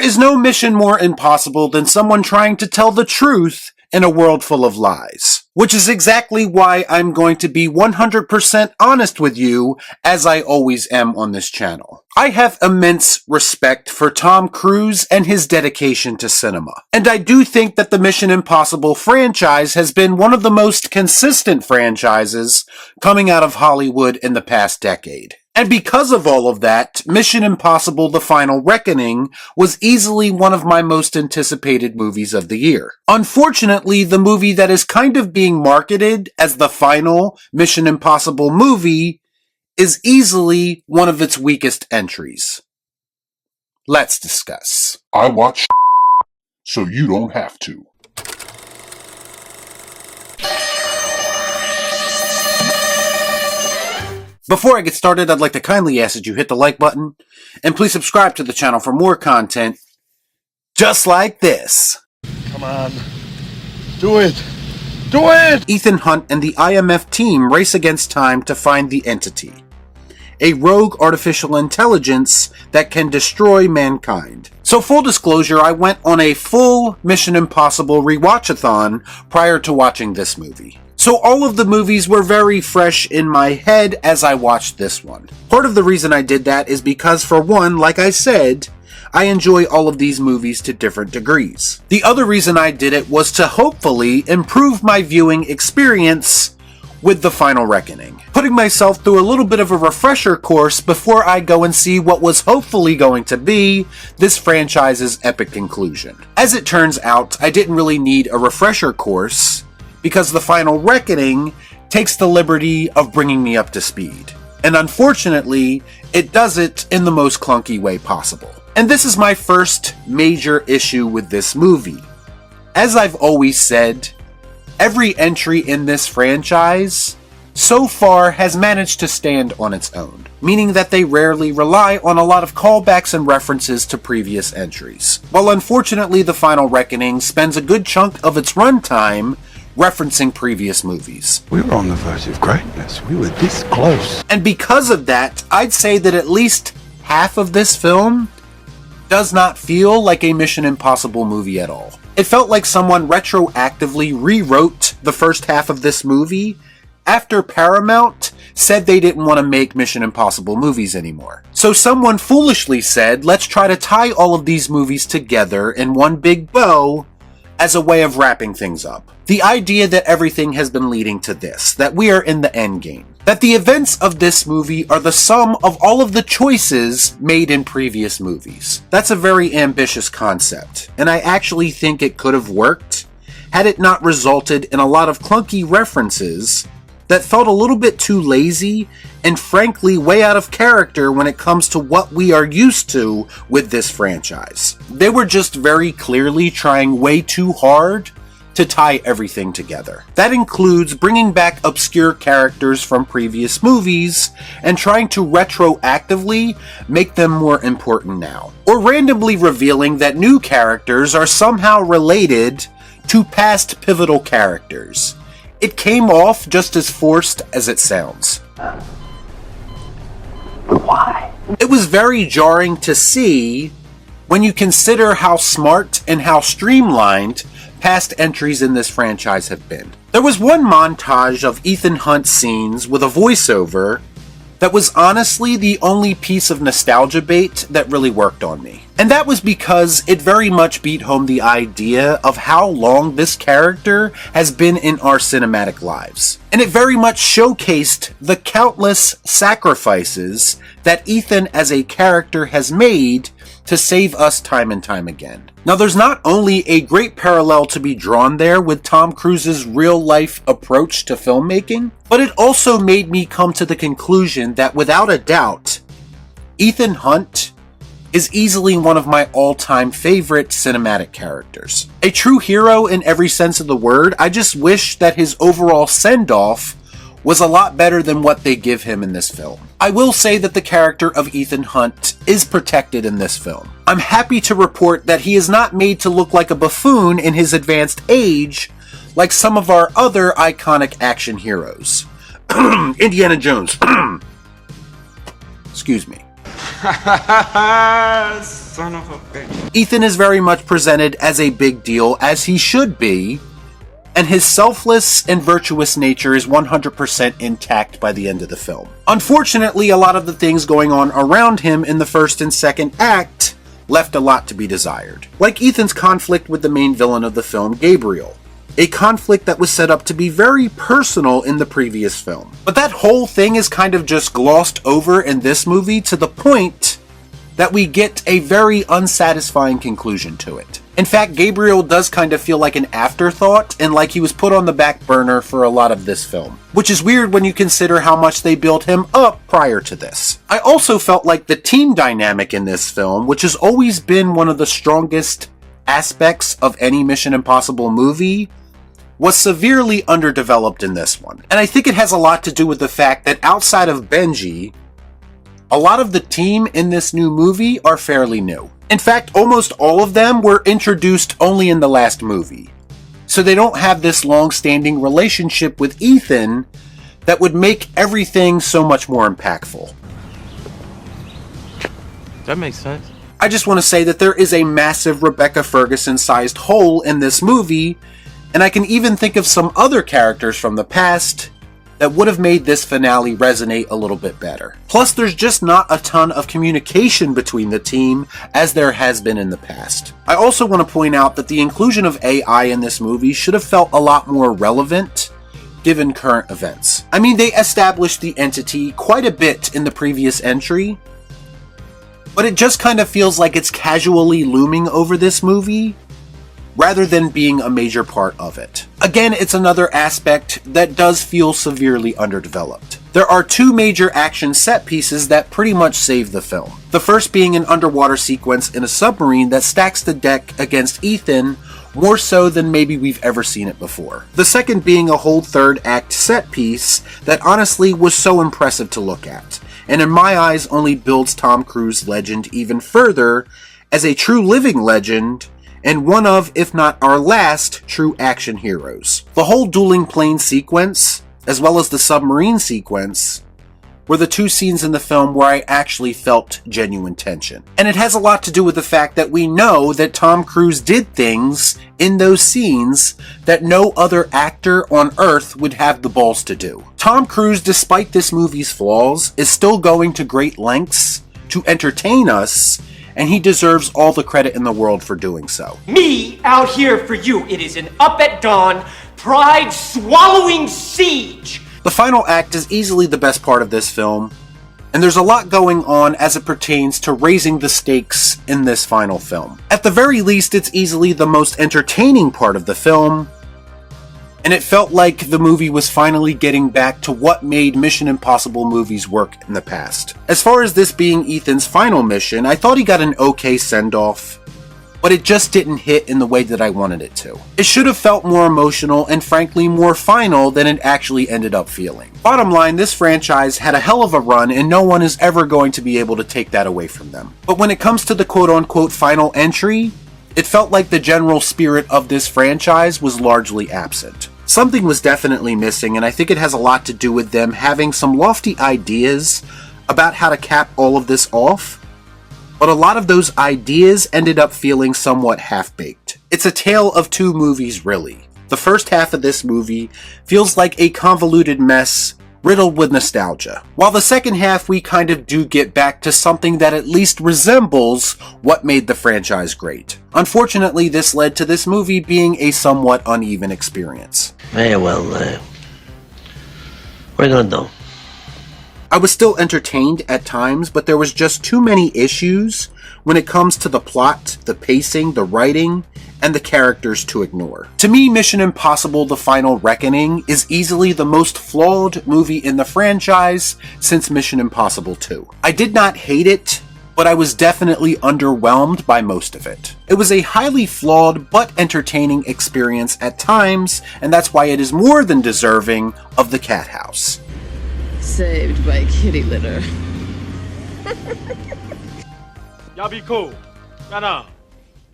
is no mission more impossible than someone trying to tell the truth in a world full of lies. Which is exactly why I'm going to be 100% honest with you, as I always am on this channel. I have immense respect for Tom Cruise and his dedication to cinema. And I do think that the Mission Impossible franchise has been one of the most consistent franchises coming out of Hollywood in the past decade. And because of all of that, Mission Impossible: The Final Reckoning was easily one of my most anticipated movies of the year. Unfortunately, the movie that is kind of being marketed as the final Mission Impossible movie is easily one of its weakest entries. Let's discuss. I watch so you don't have to. Before I get started, I'd like to kindly ask that you hit the like button, and please subscribe to the channel for more content just like this. Come on. Do it! Do it! Ethan Hunt and the IMF team race against time to find the Entity, a rogue artificial intelligence that can destroy mankind. So full disclosure, I went on a full Mission Impossible rewatchathon prior to watching this movie. So all of the movies were very fresh in my head as I watched this one. Part of the reason I did that is because, for one, like I said, I enjoy all of these movies to different degrees. The other reason I did it was to hopefully improve my viewing experience with The Final Reckoning, putting myself through a little bit of a refresher course before I go and see what was hopefully going to be this franchise's epic conclusion. As it turns out, I didn't really need a refresher course, because The Final Reckoning takes the liberty of bringing me up to speed. And unfortunately, it does it in the most clunky way possible. And this is my first major issue with this movie. As I've always said, every entry in this franchise so far has managed to stand on its own, meaning that they rarely rely on a lot of callbacks and references to previous entries. While unfortunately The Final Reckoning spends a good chunk of its runtime referencing previous movies. We were on the verge of greatness. We were this close. And because of that, I'd say that at least half of this film does not feel like a Mission Impossible movie at all. It felt like someone retroactively rewrote the first half of this movie after Paramount said they didn't want to make Mission Impossible movies anymore. So someone foolishly said, let's try to tie all of these movies together in one big bow as a way of wrapping things up. The idea that everything has been leading to this, that we are in the end game, that the events of this movie are the sum of all of the choices made in previous movies. That's a very ambitious concept, and I actually think it could have worked had it not resulted in a lot of clunky references that felt a little bit too lazy and frankly way out of character when it comes to what we are used to with this franchise. They were just very clearly trying way too hard to tie everything together. That includes bringing back obscure characters from previous movies and trying to retroactively make them more important now, or randomly revealing that new characters are somehow related to past pivotal characters. It came off just as forced as it sounds. Why? It was very jarring to see when you consider how smart and how streamlined past entries in this franchise have been. There was one montage of Ethan Hunt scenes with a voiceover that was honestly the only piece of nostalgia bait that really worked on me. And that was because it very much beat home the idea of how long this character has been in our cinematic lives. And it very much showcased the countless sacrifices that Ethan as a character has made to save us time and time again. Now, there's not only a great parallel to be drawn there with Tom Cruise's real-life approach to filmmaking, but it also made me come to the conclusion that without a doubt, Ethan Hunt is easily one of my all-time favorite cinematic characters. A true hero in every sense of the word. I just wish that his overall send-off was a lot better than what they give him in this film. I will say that the character of Ethan Hunt is protected in this film. I'm happy to report that he is not made to look like a buffoon in his advanced age, like some of our other iconic action heroes. Indiana Jones. Excuse me. Son of a bitch. Ethan is very much presented as a big deal, as he should be, and his selfless and virtuous nature is 100% intact by the end of the film. Unfortunately, a lot of the things going on around him in the first and second act left a lot to be desired. Like Ethan's conflict with the main villain of the film, Gabriel. A conflict that was set up to be very personal in the previous film. But that whole thing is kind of just glossed over in this movie to the point that we get a very unsatisfying conclusion to it. In fact, Gabriel does kind of feel like an afterthought and like he was put on the back burner for a lot of this film. Which is weird when you consider how much they built him up prior to this. I also felt like the team dynamic in this film, which has always been one of the strongest aspects of any Mission Impossible movie, was severely underdeveloped in this one. And I think it has a lot to do with the fact that outside of Benji, a lot of the team in this new movie are fairly new. In fact, almost all of them were introduced only in the last movie. So they don't have this long-standing relationship with Ethan that would make everything so much more impactful. That makes sense. I just want to say that there is a massive Rebecca Ferguson-sized hole in this movie, and I can even think of some other characters from the past that would have made this finale resonate a little bit better. Plus, there's just not a ton of communication between the team as there has been in the past. I also want to point out that the inclusion of AI in this movie should have felt a lot more relevant given current events. I mean, they established the entity quite a bit in the previous entry, but it just kind of feels like it's casually looming over this movie rather than being a major part of it. Again, it's another aspect that does feel severely underdeveloped. There are two major action set pieces that pretty much save the film. The first being an underwater sequence in a submarine that stacks the deck against Ethan more so than maybe we've ever seen it before. The second being a whole third act set piece that honestly was so impressive to look at, and in my eyes only builds Tom Cruise's legend even further as a true living legend and one of, if not our last, true action heroes. The whole dueling plane sequence, as well as the submarine sequence, were the two scenes in the film where I actually felt genuine tension. And it has a lot to do with the fact that we know that Tom Cruise did things in those scenes that no other actor on Earth would have the balls to do. Tom Cruise, despite this movie's flaws, is still going to great lengths to entertain us, and he deserves all the credit in the world for doing so. Me out here for you. It is an up at dawn, pride-swallowing siege. The final act is easily the best part of this film, and there's a lot going on as it pertains to raising the stakes in this final film. At the very least, it's easily the most entertaining part of the film, and it felt like the movie was finally getting back to what made Mission Impossible movies work in the past. As far as this being Ethan's final mission, I thought he got an okay send-off, but it just didn't hit in the way that I wanted it to. It should have felt more emotional and frankly more final than it actually ended up feeling. Bottom line, this franchise had a hell of a run and no one is ever going to be able to take that away from them. But when it comes to the quote-unquote final entry, it felt like the general spirit of this franchise was largely absent. Something was definitely missing, and I think it has a lot to do with them having some lofty ideas about how to cap all of this off, but a lot of those ideas ended up feeling somewhat half-baked. It's a tale of two movies, really. The first half of this movie feels like a convoluted mess riddled with nostalgia, while the second half we kind of do get back to something that at least resembles what made the franchise great. Unfortunately, this led to this movie being a somewhat uneven experience. Very well, we're gonna do. I was still entertained at times, but there was just too many issues when it comes to the plot, the pacing, the writing, and the characters to ignore. To me, Mission Impossible: The Final Reckoning is easily the most flawed movie in the franchise since Mission Impossible 2. I did not hate it, but I was definitely underwhelmed by most of it. It was a highly flawed but entertaining experience at times, and that's why it is more than deserving of the Cathouse. Saved by kitty litter. Y'all be cool. Nah.